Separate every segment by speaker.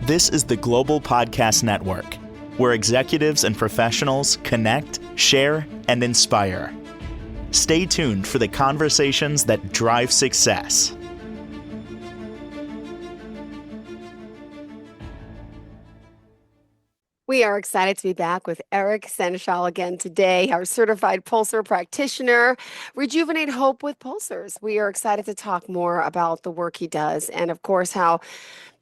Speaker 1: This is the Global Podcast Network, where executives and professionals connect, share, and inspire. Stay tuned for the conversations that drive success.
Speaker 2: We are excited to be back with Eric Seneschal again today, our certified Pulsor practitioner, Rejuvenate Hope with Pulsors. We are excited to talk more about the work he does and, of course, how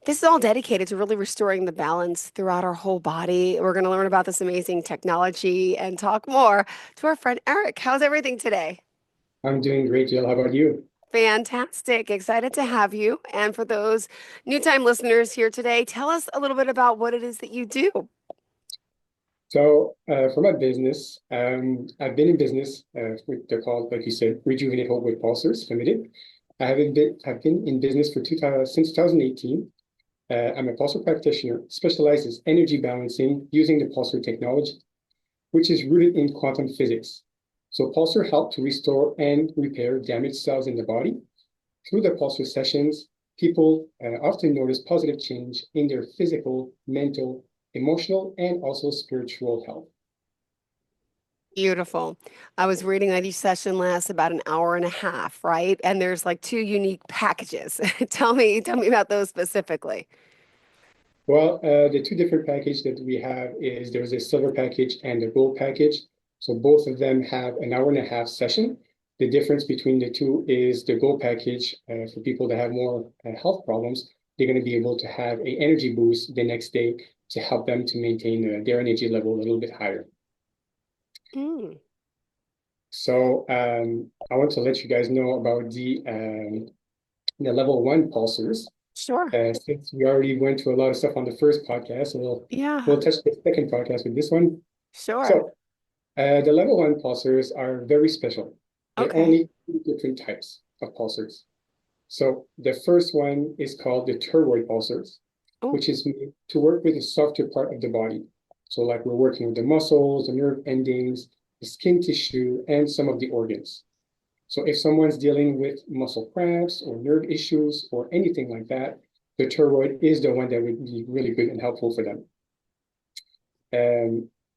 Speaker 2: this is all dedicated to really restoring the balance throughout our whole body. We're going to learn about this amazing technology and talk more to our friend Eric. How's everything today?
Speaker 3: I'm doing great, Jill. How about you?
Speaker 2: Fantastic. Excited to have you. And for those new time listeners here today, tell us a little bit about what it is that you do.
Speaker 3: So for my business, I've been in business with they're called, like you said, Rejuvenate Hope with Pulsors Limited. I've been in business for since 2018. I'm a Pulsor practitioner, specializes energy balancing using the Pulsor technology, which is rooted in quantum physics. So Pulsor help to restore and repair damaged cells in the body. Through the Pulsor sessions, people often notice positive change in their physical, mental, emotional, and also spiritual health.
Speaker 2: Beautiful. I was reading that each session lasts about an hour and a half, right? And there's like two unique packages. Tell me about those specifically.
Speaker 3: Well, the two different packages that we have is there's a silver package and a gold package. So both of them have an hour and a half session. The difference between the two is the gold package for people that have more health problems, they're going to be able to have an energy boost the next day to help them to maintain their energy level a little bit higher. So I want to let you guys know about the level 1 pulsors.
Speaker 2: Sure.
Speaker 3: Since we already went through a lot of stuff on the first podcast, so we'll touch the second podcast with this one.
Speaker 2: Sure.
Speaker 3: So the level 1 pulsors are very special. There are only two different types of pulsors. So the first one is called the toroid pulsors, which is made to work with the softer part of the body. So like we're working with the muscles, the nerve endings, the skin tissue, and some of the organs. So if someone's dealing with muscle cramps or nerve issues or anything like that, the toroid is the one that would be really good and helpful for them.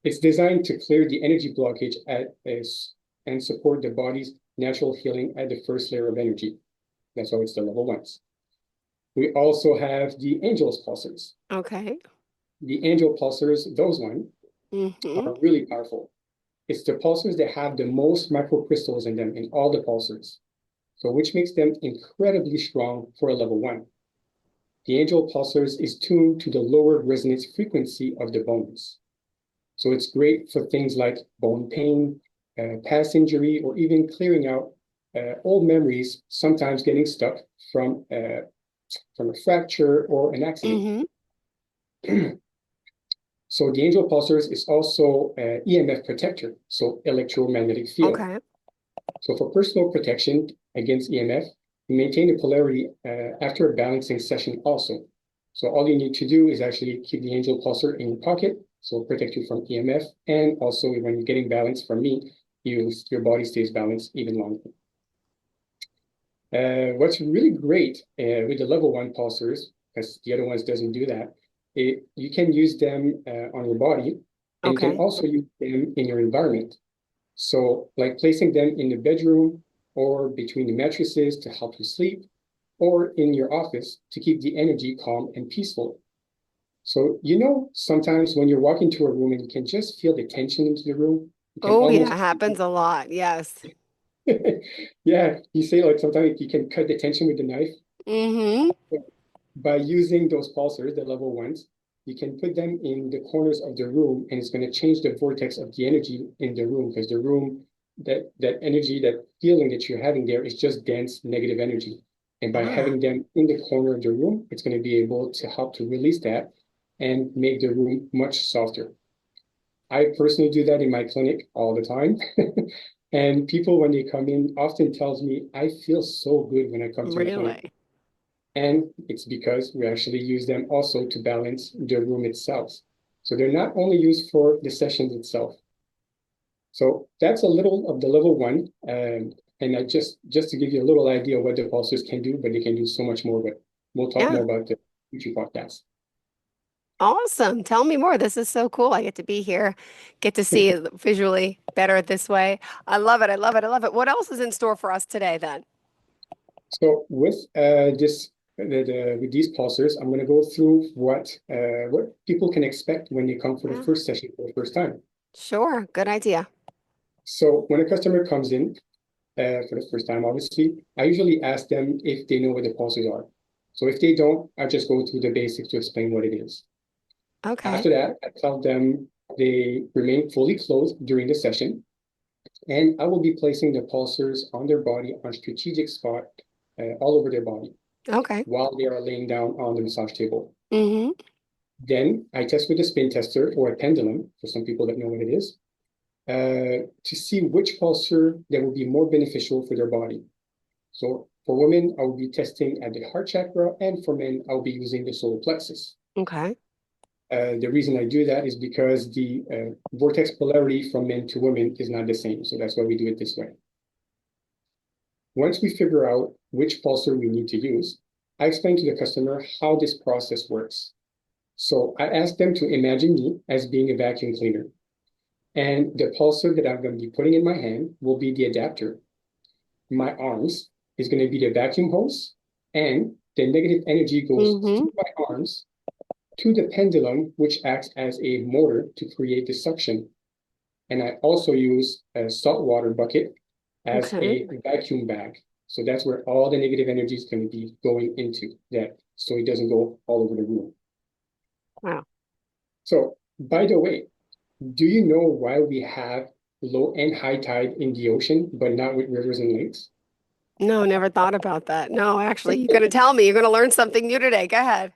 Speaker 3: It's designed to clear the energy blockage and support the body's natural healing at the first layer of energy. That's why it's the level 1s. We also have the angel's pulsars.
Speaker 2: Okay.
Speaker 3: The angel pulsars, those ones, are really powerful. It's the pulsars that have the most microcrystals in them in all the pulsars, so which makes them incredibly strong for a level 1. The angel pulsars is tuned to the lower resonance frequency of the bones. So it's great for things like bone pain, past injury, or even clearing out old memories, sometimes getting stuck from a fracture or an accident. So the angel pulsars is also an EMF protector, so electromagnetic field.
Speaker 2: Okay.
Speaker 3: So for personal protection against EMF, you maintain the polarity after a balancing session also. So all you need to do is actually keep the angel pulsar in your pocket, so protect you from EMF, and also when you're getting balance from me, your body stays balanced even longer. What's really great with the level 1 pulsars, because the other ones doesn't do that, you can use them on your body, and you can also use them in your environment. So like placing them in the bedroom or between the mattresses to help you sleep, or in your office to keep the energy calm and peaceful. So, sometimes when you're walking to a room and you can just feel the tension into the room.
Speaker 2: Yeah, it happens a lot. Yes.
Speaker 3: Yeah, you say like sometimes you can cut the tension with the knife. By using those pulsars, the level 1s, you can put them in the corners of the room, and it's going to change the vortex of the energy in the room, because the room, that energy, that feeling that you're having there is just dense negative energy. And by having them in the corner of the room, it's going to be able to help to release that and make the room much softer. I personally do that in my clinic all the time. And people, when they come in, often tells me, I feel so good when I come to the clinic. And it's because we actually use them also to balance the room itself. So they're not only used for the sessions itself. So that's a little of the level 1. And I just to give you a little idea of what the pulsars can do, but they can do so much more. But we'll talk more about the future podcast.
Speaker 2: Awesome. Tell me more. This is so cool. I get to be here, get to see it visually better this way. I love it. I love it. I love it. What else is in store for us today then?
Speaker 3: So with with these pulsars, I'm going to go through what people can expect when they come for the
Speaker 2: Yeah,
Speaker 3: first session for the first time.
Speaker 2: sure. Good idea.
Speaker 3: So when a customer comes in for the first time, obviously, I usually ask them if they know what the pulsars are. So if they don't, I just go through the basics to explain what it is.
Speaker 2: Okay.
Speaker 3: After that, I tell them they remain fully clothed during the session, and I will be placing the pulsars on their body on strategic spot all over their body
Speaker 2: Okay.
Speaker 3: while they are laying down on the massage table.
Speaker 2: Mm-hmm.
Speaker 3: Then I test with a spin tester or a pendulum, for some people that know what it is, to see which pulsar that will be more beneficial for their body. So for women, I will be testing at the heart chakra, and for men, I'll be using the solar plexus.
Speaker 2: Okay.
Speaker 3: The reason I do that is because the vortex polarity from men to women is not the same. So that's why we do it this way. Once we figure out which pulsar we need to use, I explain to the customer how this process works. So I ask them to imagine me as being a vacuum cleaner. And the pulsar that I'm going to be putting in my hand will be the adapter. My arms is going to be the vacuum hose, and the negative energy goes
Speaker 2: Mm-hmm.
Speaker 3: through my arms to the pendulum, which acts as a motor to create the suction. And I also use a saltwater bucket as
Speaker 2: Okay.
Speaker 3: a vacuum bag. So that's where all the negative energy is going to be going into that, so it doesn't go all over the room.
Speaker 2: Wow.
Speaker 3: So, by the way, do you know why we have low and high tide in the ocean, but not with rivers and lakes?
Speaker 2: No, never thought about that. No, actually, you're going to tell me. You're going to learn something new today. Go ahead.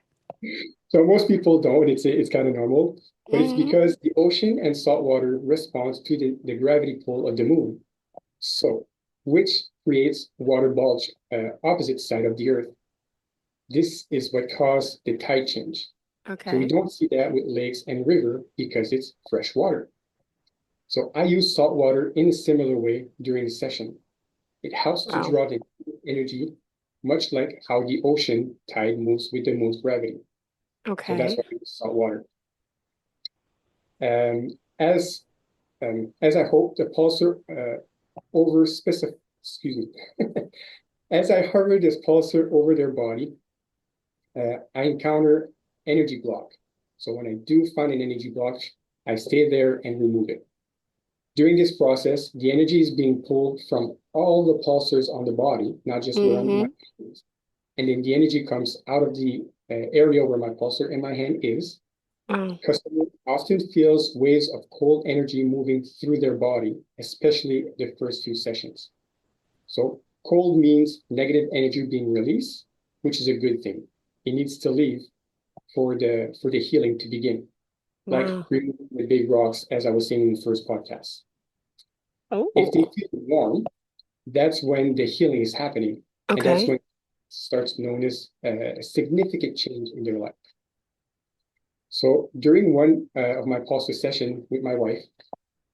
Speaker 3: So most people don't. It's kind of normal, but it's
Speaker 2: Mm-hmm.
Speaker 3: because the ocean and salt water responds to the gravity pull of the moon. So, which creates water bulge opposite side of the Earth. This is what caused the tide change. So we
Speaker 2: Okay.
Speaker 3: don't see that with lakes and river because it's fresh water. So I use salt water in a similar way during the session. It helps to
Speaker 2: Wow.
Speaker 3: draw the energy, much like how the ocean tide moves with the moon's gravity. So that's
Speaker 2: Okay.
Speaker 3: why I use salt water. Um, as as I hope the pulsar over specific, excuse me, as I hover this pulsar over their body, I encounter energy block. So when I do find an energy block, I stay there and remove it. During this process, the energy is being pulled from all the pulsars on the body, not just where my
Speaker 2: Mm-hmm.
Speaker 3: hand is. And then the energy comes out of the area where my pulsar in my hand is.
Speaker 2: Wow.
Speaker 3: Customer often feels waves of cold energy moving through their body, especially the first few sessions. So cold means negative energy being released, which is a good thing. It needs to leave for the healing to begin, like
Speaker 2: Wow.
Speaker 3: removing the big rocks, as I was saying in the first podcast. If they
Speaker 2: Oh.
Speaker 3: feel warm, that's when the healing is happening, and that's
Speaker 2: Okay.
Speaker 3: when it starts known as a significant change in their life. So during one of my pulsar session with my wife,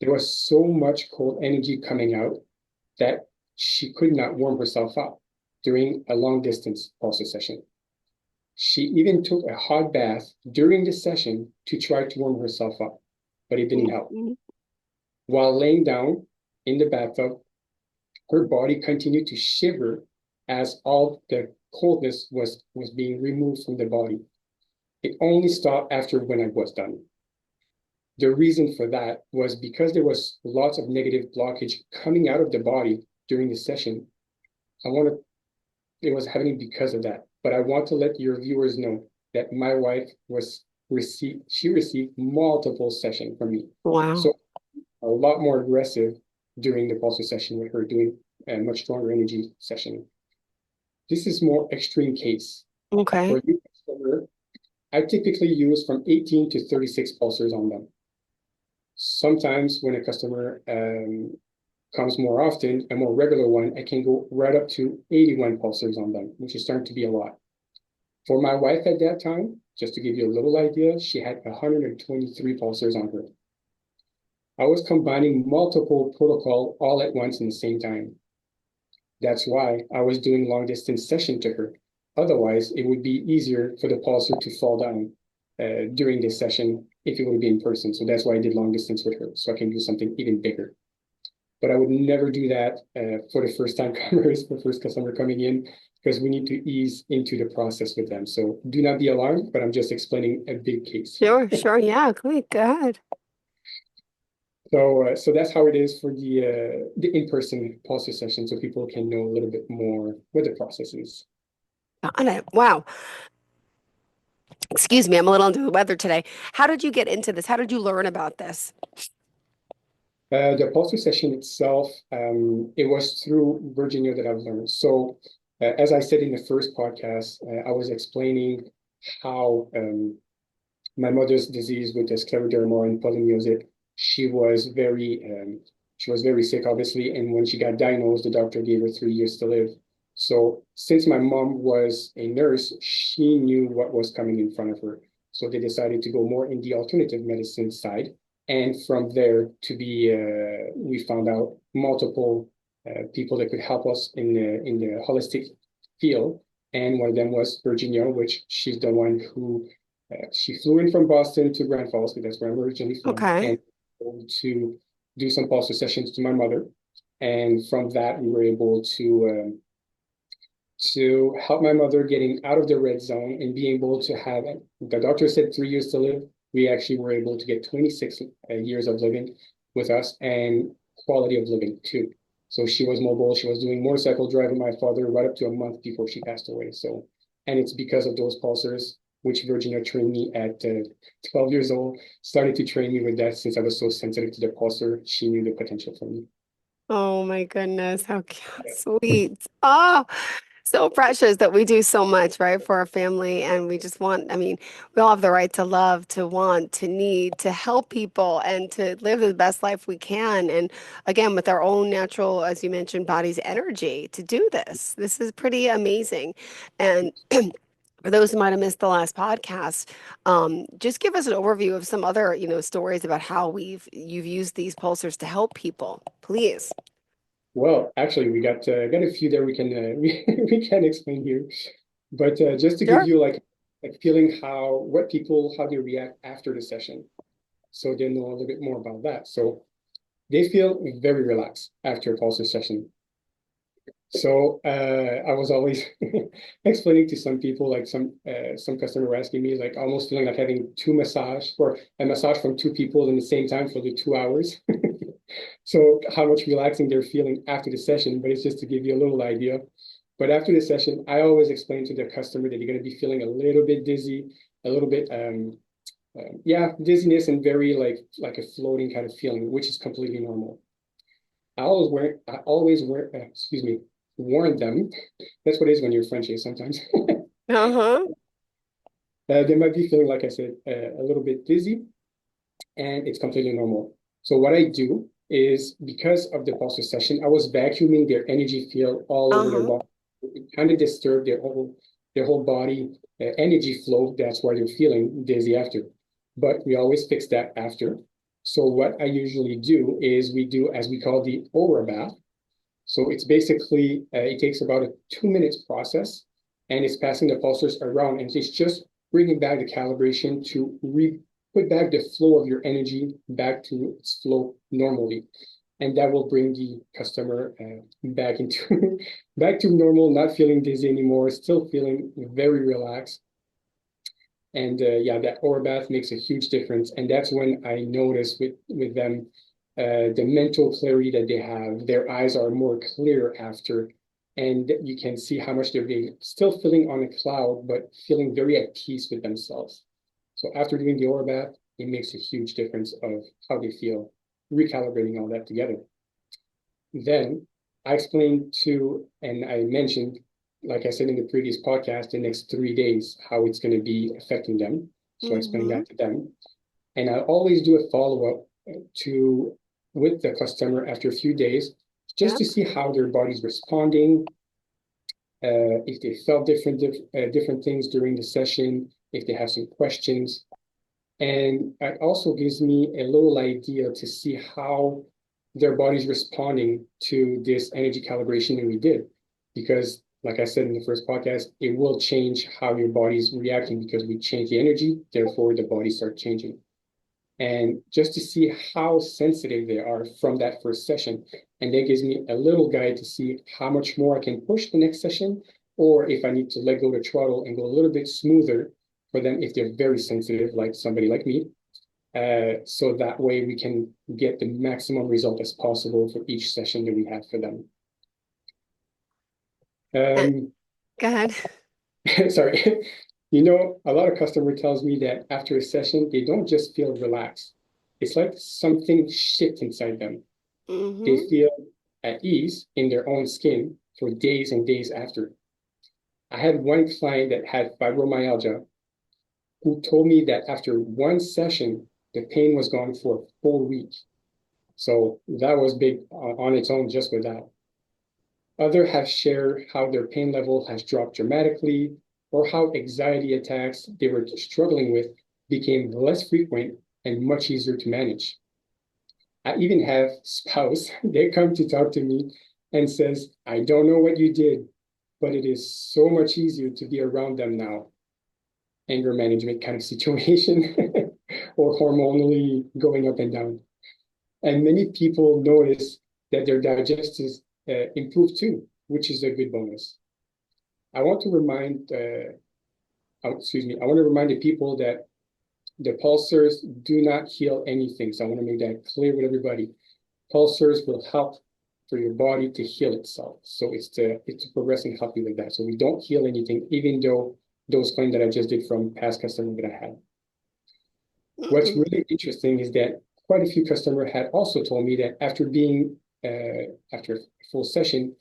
Speaker 3: there was so much cold energy coming out that she could not warm herself up during a long distance pulsar session. She even took a hot bath during the session to try to warm herself up, but it didn't help.
Speaker 2: Mm-hmm.
Speaker 3: While laying down in the bathtub, her body continued to shiver as all the coldness was being removed from the body. It only stopped after when I was done. The reason for that was because there was lots of negative blockage coming out of the body during the session. I want to, it was happening because of that. But I want to let your viewers know that my wife she received multiple sessions from me.
Speaker 2: Wow.
Speaker 3: So a lot more aggressive during the pulsar session with her doing a much stronger energy session. This is more extreme case.
Speaker 2: Okay.
Speaker 3: For you, I typically use from 18 to 36 pulsars on them. Sometimes when a customer comes more often, a more regular one, I can go right up to 81 pulsars on them, which is starting to be a lot. For my wife at that time, just to give you a little idea, she had 123 pulsars on her. I was combining multiple protocol all at once in the same time. That's why I was doing long distance session to her. Otherwise, it would be easier for the pulsar to fall down. during this session if it would be in person. So that's why I did long distance with her, so I can do something even bigger. But I would never do that for the first time comers, the first customer coming in, because we need to ease into the process with them. So do not be alarmed, but I'm just explaining a big case.
Speaker 2: Sure. Yeah, great. Go ahead.
Speaker 3: So that's how it is for the in-person Pulsor session, so people can know a little bit more what the process is.
Speaker 2: Got it. Wow. Excuse me, I'm a little under the weather today. How did you get into this? How did you learn about this?
Speaker 3: The Pulsor session itself, it was through Virginia that I've learned. So as I said in the first podcast, I was explaining how my mother's disease with the scleroderma and polymyositis, she was very sick, obviously, and when she got diagnosed, the doctor gave her 3 years to live. So since my mom was a nurse, she knew what was coming in front of her. So they decided to go more in the alternative medicine side. And from there we found out multiple people that could help us in the holistic field. And one of them was Virginia, which she's the one who she flew in from Boston to Grand Falls, because that's where I'm originally from,
Speaker 2: Okay.
Speaker 3: and to do some pulsar sessions to my mother. And from that, we were able to help my mother getting out of the red zone and being able to have, the doctor said 3 years to live. We actually were able to get 26 years of living with us, and quality of living too. So she was mobile. She was doing motorcycle driving my father right up to a month before she passed away. So, and it's because of those pulsars, which Virginia trained me at 12 years old, started to train me with that since I was so sensitive to the pulsar. She knew the potential for me.
Speaker 2: Oh my goodness, how sweet. Oh, so precious that we do so much, right, for our family. And we just want, I mean, we all have the right to love, to want, to need, to help people, and to live the best life we can. And again, with our own natural, as you mentioned, body's energy to do this. This is pretty amazing. And for those who might have missed the last podcast, just give us an overview of some other, stories about how you've used these pulsars to help people, please.
Speaker 3: Well, actually, we got a few there we can we can explain here, but just to give
Speaker 2: Sure.
Speaker 3: you like feeling how they react after the session, so they know a little bit more about that. So they feel very relaxed after a pulsar session. So I was always explaining to some people, like some customer were asking me, like almost feeling like having two massage or a massage from two people in the same time for the 2 hours. So how much relaxing they're feeling after the session, but it's just to give you a little idea. But after the session, I always explain to the customer that you're going to be feeling a little bit dizzy, a little bit, yeah, dizziness, and very like a floating kind of feeling, which is completely normal. I always wear, excuse me, warn them. That's what it is when you're French sometimes.
Speaker 2: Uh-huh.
Speaker 3: They might be feeling, like I said, a little bit dizzy, and it's completely normal. So what I do is, because of the pulsar session, I was vacuuming their energy field all over their
Speaker 2: Uh-huh.
Speaker 3: body. It kind of disturbed their whole body energy flow. That's why they're feeling dizzy after. But we always fix that after. So what I usually do is we do, as we call, the aura bath. So it's basically, it takes about a 2 minutes process, and it's passing the pulsars around, and it's just bringing back the calibration to put back the flow of your energy back to its flow normally. And that will bring the customer back into back to normal, not feeling dizzy anymore, still feeling very relaxed. And yeah, that aura bath makes a huge difference. And that's when I notice with them the mental clarity that they have. Their eyes are more clear after, and you can see how much they're being still feeling on a cloud, but feeling very at peace with themselves. So after doing the aura bath, it makes a huge difference of how they feel, recalibrating all that together. Then I explained to, and I mentioned, like I said in the previous podcast, the next 3 days, how it's going to be affecting them. So I explained
Speaker 2: Mm-hmm.
Speaker 3: that to them. And I always do a follow-up to with the customer after a few days, just to
Speaker 2: Yep.
Speaker 3: see how their body's responding, if they felt different things during the session, if they have some questions. And it also gives me a little idea to see how their body's responding to this energy calibration that we did. Because like I said in the first podcast, it will change how your body's reacting because we change the energy, therefore the body starts changing. And just to see how sensitive they are from that first session. And that gives me a little guide to see how much more I can push the next session, or if I need to let go the throttle and go a little bit smoother for them if they're very sensitive, like somebody like me. So that way we can get the maximum result as possible for each session that we have for them.
Speaker 2: Go ahead.
Speaker 3: Sorry. You know, a lot of customer tells me that after a session, they don't just feel relaxed. It's like something shift inside them. They feel at ease in their own skin for days and days after. I had one client that had fibromyalgia who told me that after one session, the pain was gone for a full week. So that was big on its own just with that. Others have shared how their pain level has dropped dramatically, or how anxiety attacks they were struggling with became less frequent and much easier to manage. I even have spouse, they come to talk to me and says, I don't know what you did, but it is so much easier to be around them now. Anger management kind of situation or hormonally going up and down. And many people notice that their digestives improve too, which is a good bonus. I want to remind, I want to remind the people that the pulsors do not heal anything. So I want to make that clear with everybody. Pulsors will help for your body to heal itself. So it's to progress and help you with that. So we don't heal anything, even though those claims that I just did from past customers that I had. What's really interesting is that quite a few customers had also told me that after being, after a full session,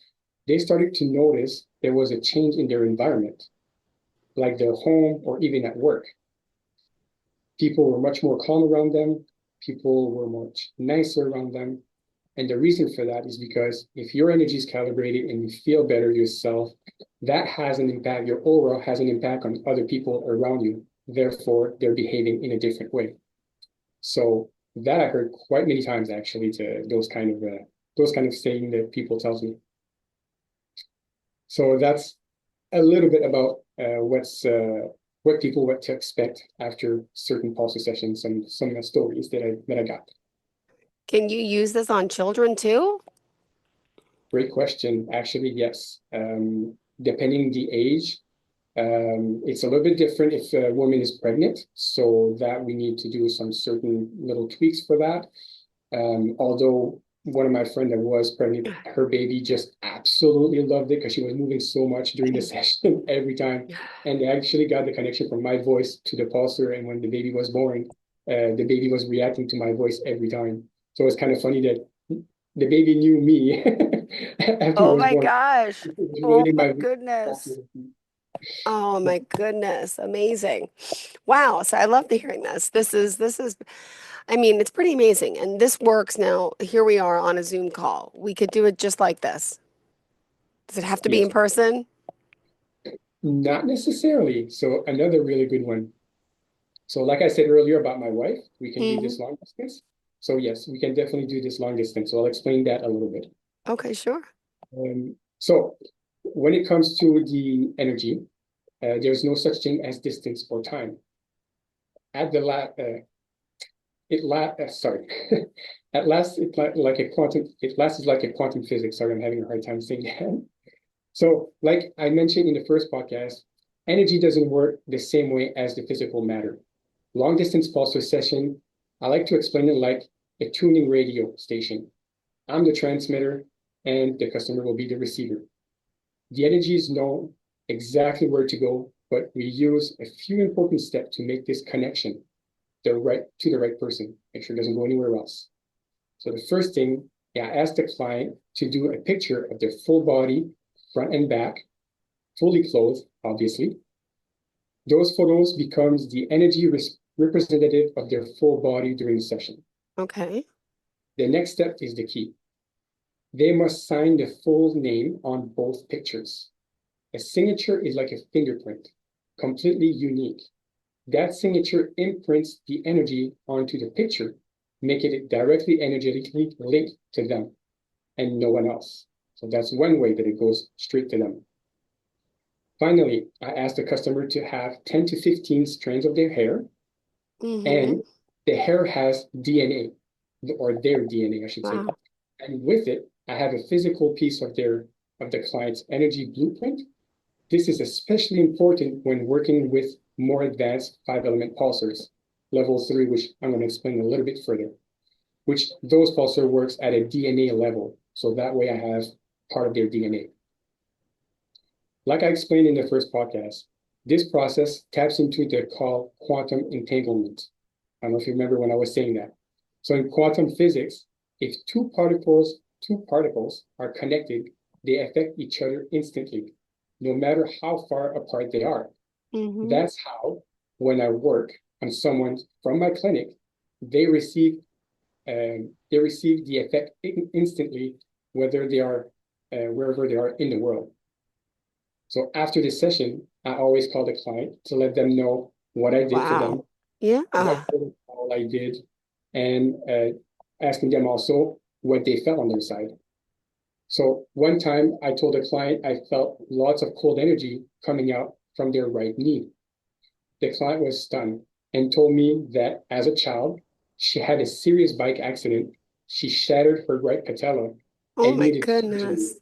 Speaker 3: they started to notice there was a change in their environment, like their home or even at work. People were much more calm around them. People were much nicer around them. And the reason for that is because if your energy is calibrated and you feel better yourself, that has an impact. Your aura has an impact on other people around you. Therefore, they're behaving in a different way. So that I heard quite many times actually, to those kind of saying that people tells me. So that's a little bit about what to expect after certain pulsar sessions, some stories that I got.
Speaker 2: Can you use this on children too?
Speaker 3: Great question. Actually, yes. Depending the age, it's a little bit different if a woman is pregnant, so that we need to do some certain little tweaks for that. Although one of my friends that was pregnant, her baby just absolutely loved it because she was moving so much during the session every time. And they actually got the connection from my voice to the pulsar. And when the baby was born, the baby was reacting to my voice every time. So it's kind of funny that the baby knew me after
Speaker 2: Oh
Speaker 3: it was
Speaker 2: my
Speaker 3: born.
Speaker 2: gosh.
Speaker 3: It was
Speaker 2: Oh
Speaker 3: relating
Speaker 2: my
Speaker 3: my
Speaker 2: goodness. Oh my goodness. Amazing. Wow. So I love to hearing this. I mean, it's pretty amazing. And this works now. Here we are on a Zoom call. We could do it just like this. Does it have to be
Speaker 3: Yes,
Speaker 2: in person?
Speaker 3: not necessarily. So another really good one. So like I said earlier about my wife, we can do this long distance. So yes, we can definitely do this long distance. So I'll explain that a little bit.
Speaker 2: Okay, sure.
Speaker 3: So when it comes to the energy, there's no such thing as distance or time. At the sorry, at last it lasts like a quantum physics. Sorry, I'm having a hard time saying that. So like I mentioned in the first podcast, energy doesn't work the same way as the physical matter. Long distance pulsar session, I like to explain it like a tuning radio station. I'm the transmitter and the customer will be the receiver. The energy is known exactly where to go, but we use a few important steps to make this connection to the right person, make sure it doesn't go anywhere else. So the first thing, I ask the client to do a picture of their full body, front and back, fully clothed, obviously. Those photos becomes the energy representative of their full body during the session.
Speaker 2: Okay.
Speaker 3: The next step is the key. They must sign the full name on both pictures. A signature is like a fingerprint, completely unique. That signature imprints the energy onto the picture, making it directly energetically linked to them and no one else. So that's one way that it goes straight to them. Finally, I asked the customer to have 10 to 15 strands of their hair,
Speaker 2: Mm-hmm.
Speaker 3: and the hair has DNA, or their DNA, I should say.
Speaker 2: Wow.
Speaker 3: And with it, I have a physical piece of the client's energy blueprint. This is especially important when working with more advanced 5-element pulsars, level 3, which I'm going to explain a little bit further, which those pulsar works at a DNA level. So that way I have part of their DNA. Like I explained in the first podcast, this process taps into the called quantum entanglement. I don't know if you remember when I was saying that. So in quantum physics, if two particles are connected, they affect each other instantly, no matter how far apart they are.
Speaker 2: Mm-hmm.
Speaker 3: That's how, when I work on someone from my clinic, they receive the effect instantly, whether they are wherever they are in the world. So after this session, I always call the client to let them know what I did for them,
Speaker 2: Wow. Yeah.
Speaker 3: what protocol I did, and asking them also what they felt on their side. So one time I told a client I felt lots of cold energy coming out from their right knee. The client was stunned and told me that as a child, she had a serious bike accident. She shattered her right patella
Speaker 2: Oh
Speaker 3: and
Speaker 2: my
Speaker 3: needed surgery.
Speaker 2: goodness.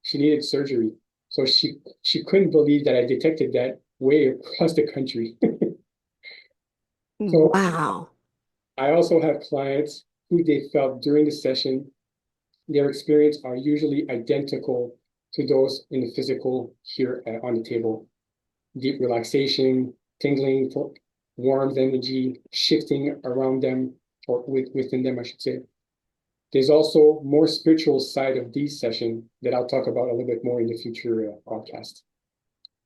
Speaker 3: She needed surgery. So she couldn't believe that I detected that way across the country. So
Speaker 2: Wow.
Speaker 3: I also have clients who they felt during the session, their experience are usually identical to those in the physical here on the table. Deep relaxation, tingling, warmth, energy, shifting around them, or within them, I should say. There's also more spiritual side of these sessions that I'll talk about a little bit more in the future podcast.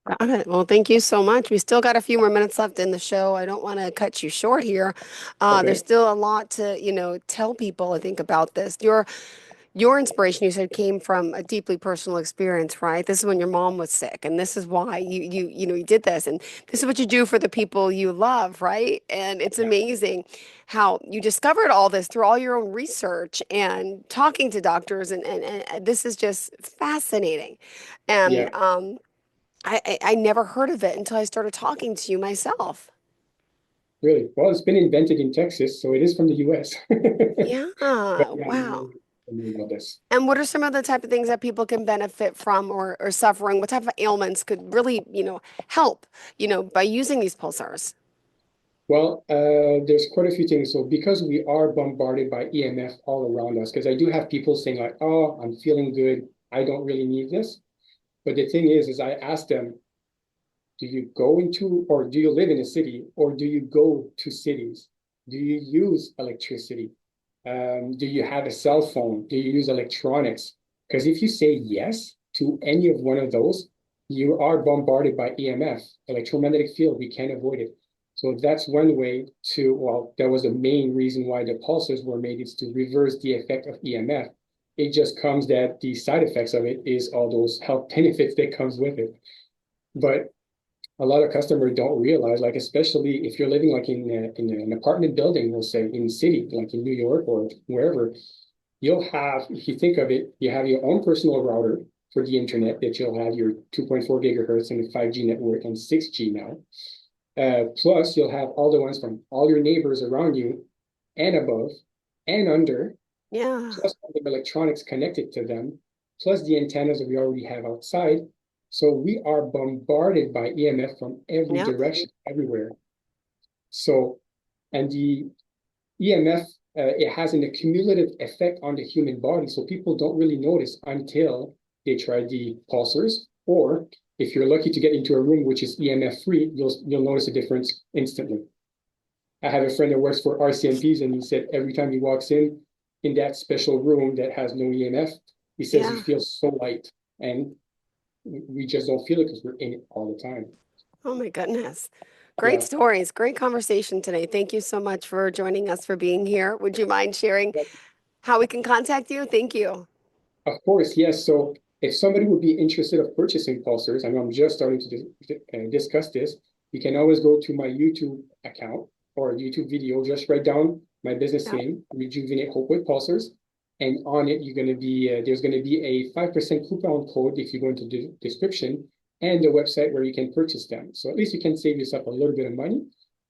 Speaker 2: Got it. Well, thank you so much. We still got a few more minutes left in the show. I don't want to cut you short here. There's
Speaker 3: Okay.
Speaker 2: still a lot to, tell people, I think, about this. Your inspiration, you said, came from a deeply personal experience, right? This is when your mom was sick, and this is why you did this, and this is what you do for the people you love, right? And it's
Speaker 3: Yeah.
Speaker 2: amazing how you discovered all this through all your own research and talking to doctors, and this is just fascinating. And
Speaker 3: Yeah.
Speaker 2: I never heard of it until I started talking to you myself.
Speaker 3: Really. Well, it's been invented in Texas, so it is from the US.
Speaker 2: Yeah,
Speaker 3: But yeah,
Speaker 2: wow.
Speaker 3: I know about this.
Speaker 2: And what are some of the type of things that people can benefit from or suffering? What type of ailments could really, help, by using these pulsars?
Speaker 3: Well, there's quite a few things. So because we are bombarded by EMF all around us, because I do have people saying like, "Oh, I'm feeling good. I don't really need this." But the thing is I ask them, do you go into, or do you live in a city, or do you go to cities? Do you use electricity? Do you have a cell phone? Do you use electronics? Because if you say yes to any of one of those, you are bombarded by EMF, electromagnetic field. We can't avoid it. So that's one way to, well, that was the main reason why the pulsars were made, is to reverse the effect of EMF. It just comes that the side effects of it is all those health benefits that comes with it. But a lot of customers don't realize, like especially if you're living like in an apartment building, we'll say in the city, like in New York or wherever, you'll have, if you think of it, you have your own personal router for the internet that you'll have your 2.4 gigahertz and the 5G network and 6G now. Plus, you'll have all the ones from all your neighbors around you and above and under,
Speaker 2: Yeah.
Speaker 3: plus all the electronics connected to them, plus the antennas that we already have outside. So we are bombarded by EMF from every
Speaker 2: Yeah.
Speaker 3: direction, everywhere. So, and the EMF, it has an accumulative effect on the human body. So people don't really notice until they try the pulsars, or if you're lucky to get into a room which is EMF free, you'll notice a difference instantly. I have a friend that works for RCMPs, and he said every time he walks in that special room that has no EMF, he says he
Speaker 2: Yeah.
Speaker 3: feels so light, and we just don't feel it because we're in it all the time.
Speaker 2: Oh my goodness. Great
Speaker 3: Yeah,
Speaker 2: stories. Great conversation today. Thank you so much for joining us, for being here. Would you mind sharing how we can contact you? Thank you.
Speaker 3: of course, yes. So if somebody would be interested of purchasing pulsars, I know I'm just starting to discuss this, you can always go to my YouTube account or YouTube video, just write down my business
Speaker 2: Yeah.
Speaker 3: name, Rejuvenate Hope with Pulsars. And on it, you're going to be, there's going to be a 5% coupon code if you go into the description. and the website where you can purchase them. So at least you can save yourself a little bit of money.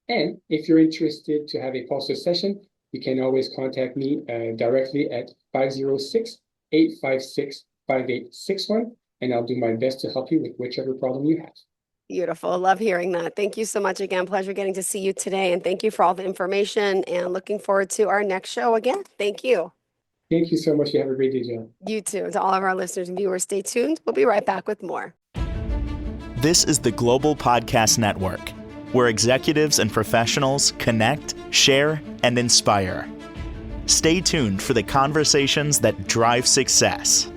Speaker 3: And if you're interested to have a Pulsor session, you can always contact me directly at 506-856-5861, and I'll do my best to help you with whichever problem you have.
Speaker 2: Beautiful. I love hearing that. Thank you so much again. Pleasure getting to see you today. And thank you for all the information and looking forward to our next show again. Thank you.
Speaker 3: Thank you so much. You have a great day, Jill.
Speaker 2: You too. To all of our listeners and viewers, stay tuned. We'll be right back with more.
Speaker 1: This is the Global Podcast Network, where executives and professionals connect, share, and inspire. Stay tuned for the conversations that drive success.